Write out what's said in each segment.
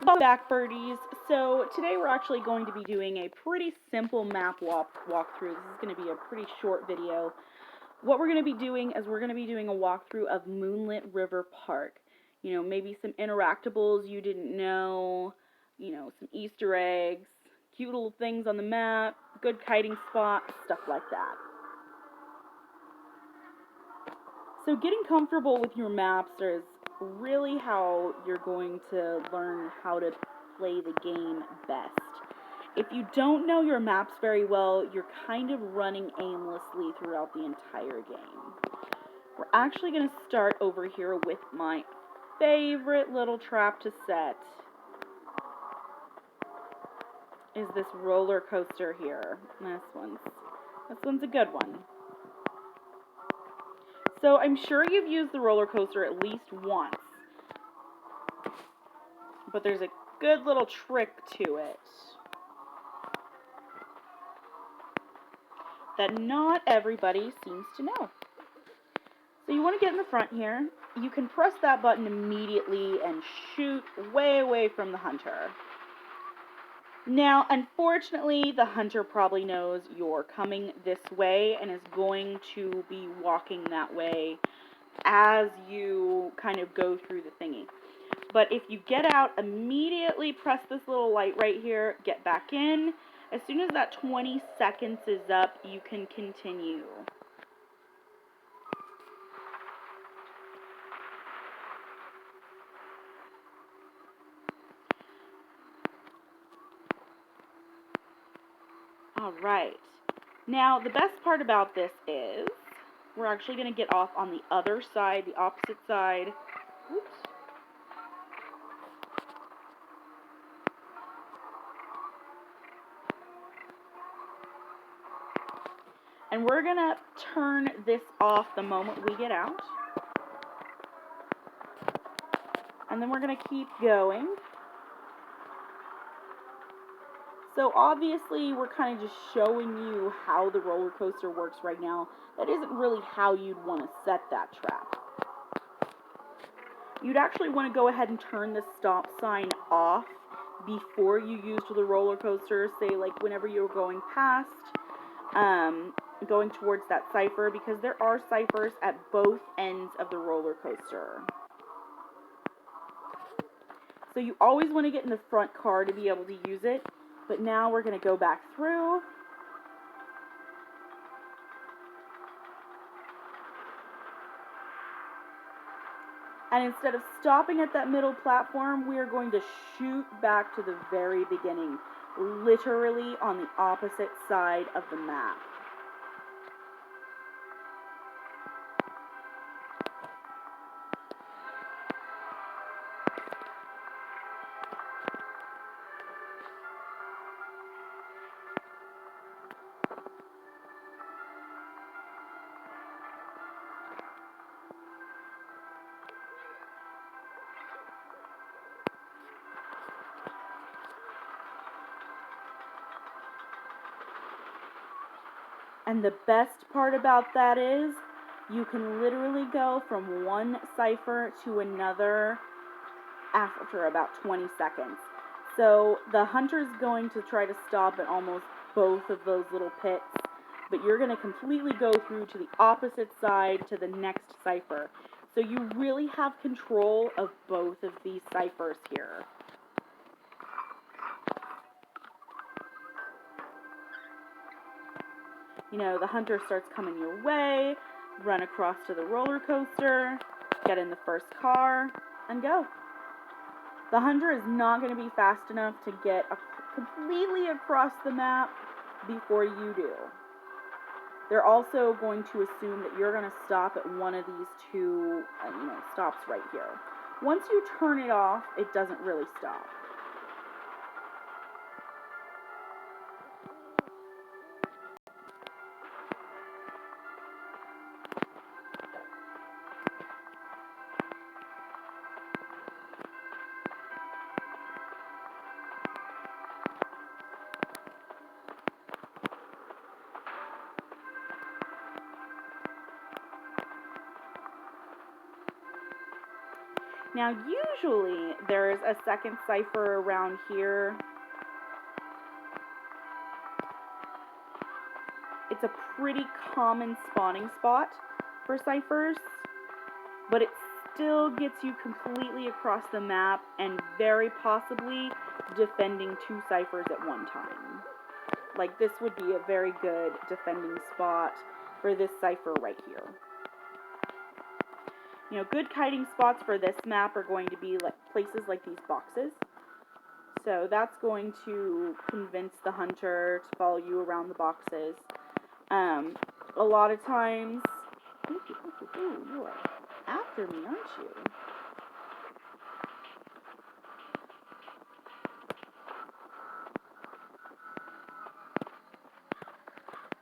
Welcome back, birdies. So today we're actually going to be doing a pretty simple map walkthrough. This is going to be a pretty short video. What we're going to be doing is we're going to be doing a walkthrough of Moonlit River Park. You know, maybe some interactables you didn't know, you know, some Easter eggs, cute little things on the map, good kiting spots, stuff like that. So getting comfortable with your maps is really how you're going to learn how to play the game best. If you don't know your maps very well, you're kind of running aimlessly throughout the entire game. We're actually going to start over here with my favorite little trap to set. Is this roller coaster here. This one's a good one. So I'm sure you've used the roller coaster at least once, but there's a good little trick to it that not everybody seems to know. So you want to get in the front here. You can press that button immediately and shoot way away from the hunter. Now, unfortunately, the hunter probably knows you're coming this way and is going to be walking that way as you kind of go through the thingy. But if you get out, immediately press this little light right here, get back in. As soon as that 20 seconds is up, you can continue. Alright, now the best part about this is we're actually going to get off on the other side, the opposite side. Oops. And we're going to turn this off the moment we get out. And then we're going to keep going. So obviously we're kind of just showing you how the roller coaster works right now. That isn't really how you'd want to set that trap. You'd actually want to go ahead and turn the stop sign off before you use the roller coaster. Say like whenever you're going past, going towards that cipher, because there are ciphers at both ends of the roller coaster. So you always want to get in the front car to be able to use it. But now we're going to go back through. And instead of stopping at that middle platform, we are going to shoot back to the very beginning, literally on the opposite side of the map. And the best part about that is you can literally go from one cipher to another after about 20 seconds. So the hunter's going to try to stop at almost both of those little pits, but you're going to completely go through to the opposite side to the next cipher. So you really have control of both of these ciphers here. You know, the hunter starts coming your way, run across to the roller coaster, get in the first car, and go. The hunter is not going to be fast enough to get completely across the map before you do. They're also going to assume that you're going to stop at one of these two, stops right here. Once you turn it off, it doesn't really stop. Now, usually there's a second cipher around here. It's a pretty common spawning spot for ciphers, but it still gets you completely across the map and very possibly defending 2 ciphers at one time. Like, this would be a very good defending spot for this cipher right here. You know, good kiting spots for this map are going to be like places like these boxes. So that's going to convince the hunter to follow you around the boxes. A lot of times, you are after me, aren't you?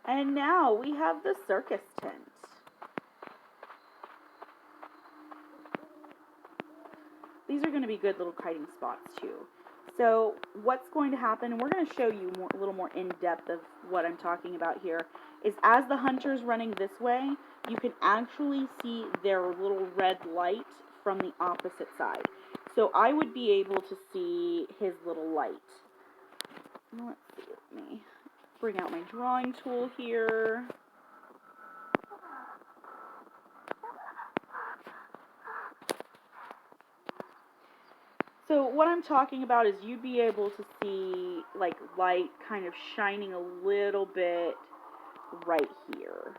And now we have the Circus Tent. These are going to be good little kiting spots too. So what's going to happen, and we're going to show you a little more in depth of what I'm talking about here, is as the hunter's running this way, you can actually see their little red light from the opposite side. So I would be able to see his little light. Let's see, let me bring out my drawing tool here. So what I'm talking about is you'd be able to see like light kind of shining a little bit right here.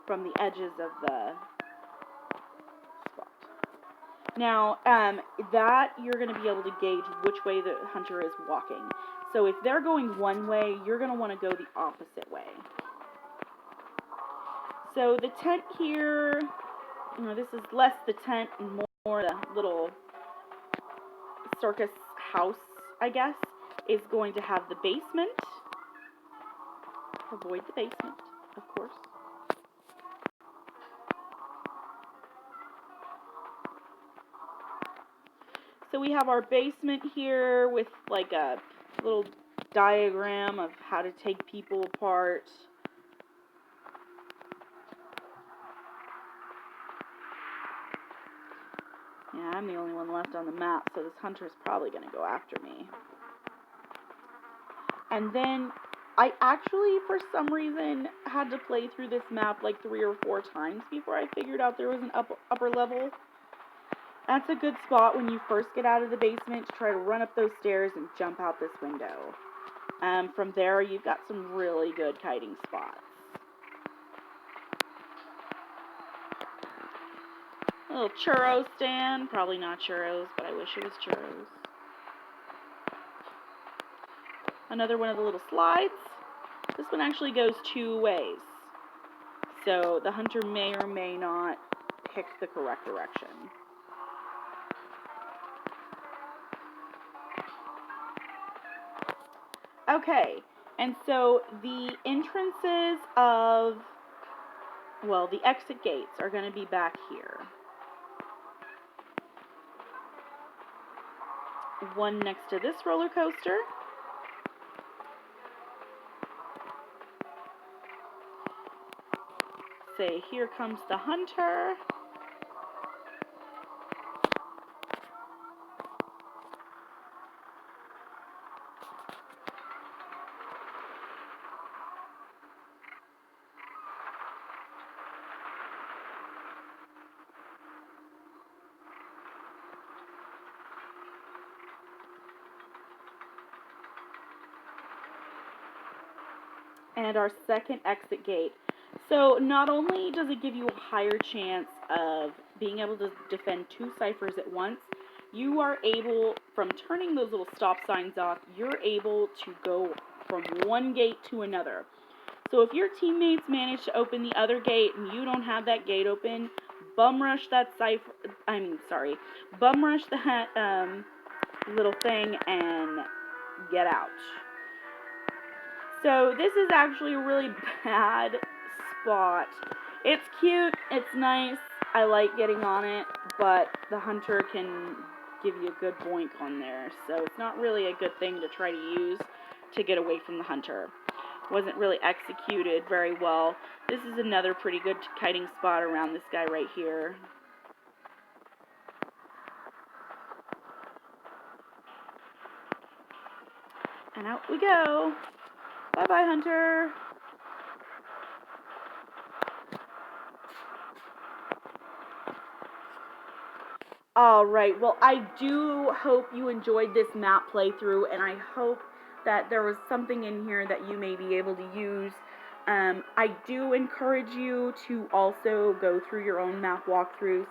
From the edges of the spot. Now, that you're going to be able to gauge which way the hunter is walking. So if they're going one way, you're going to want to go the opposite way. So the tent here, you know, this is less the tent and more the little circus house, I guess, is going to have the basement. Avoid the basement, of course. So we have our basement here with like a little diagram of how to take people apart. Yeah, I'm the only one left on the map, so this hunter is probably going to go after me. And then I actually, for some reason, had to play through this map like 3 or 4 times before I figured out there was an upper level. That's a good spot when you first get out of the basement to try to run up those stairs and jump out this window. From there, you've got some really good kiting spots. A little churro stand. Probably not churros, but I wish it was churros. Another one of the little slides. This one actually goes 2 ways. So the hunter may or may not pick the correct direction. Okay, and so the entrances of, well, the exit gates are going to be back here. One next to this roller coaster. Say, here comes the hunter. And our second exit gate. So not only does it give you a higher chance of being able to defend 2 ciphers at once, you are able, from turning those little stop signs off, you're able to go from one gate to another. So if your teammates manage to open the other gate and you don't have that gate open, bum rush that little thing and get out. So this is actually a really bad spot. It's cute, it's nice, I like getting on it, but the hunter can give you a good boink on there, so it's not really a good thing to try to use to get away from the hunter. wasn't really executed very well. This is another pretty good kiting spot around this guy right here. And out we go. Bye-bye, Hunter. Alright, well, I do hope you enjoyed this map playthrough, and I hope that there was something in here that you may be able to use. I do encourage you to also go through your own map walkthroughs.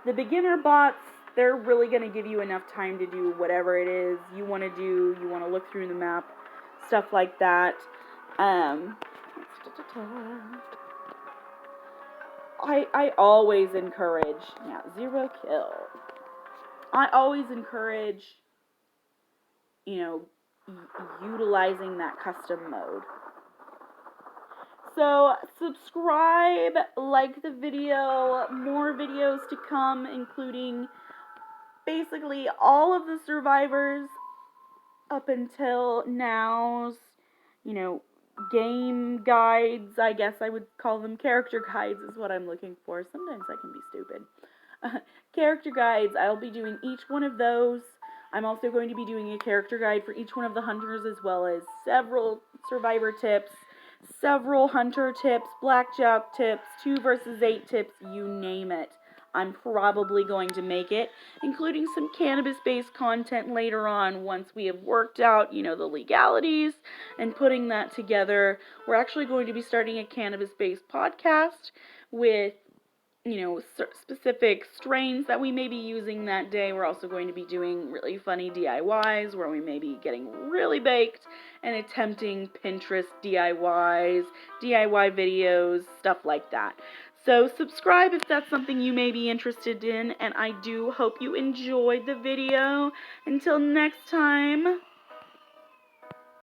The beginner bots, they're really going to give you enough time to do whatever it is you want to do. You want to look through the map, stuff like that. I always encourage, yeah, 0 kill. I always encourage, you know, utilizing that custom mode. So subscribe, like the video, more videos to come, including basically all of the survivors up until now's, you know, game guides. I guess I would call them character guides is what I'm looking for. Sometimes I can be stupid. Character guides, I'll be doing each one of those. I'm also going to be doing a character guide for each one of the hunters, as well as several survivor tips, several hunter tips, blackjack tips, 2 versus 8 tips, you name it. I'm probably going to make it, including some cannabis-based content later on once we have worked out, you know, the legalities and putting that together. We're actually going to be starting a cannabis-based podcast with, you know, specific strains that we may be using that day. We're also going to be doing really funny DIYs where we may be getting really baked and attempting Pinterest DIYs, DIY videos, stuff like that. So subscribe if that's something you may be interested in, and I do hope you enjoyed the video. Until next time.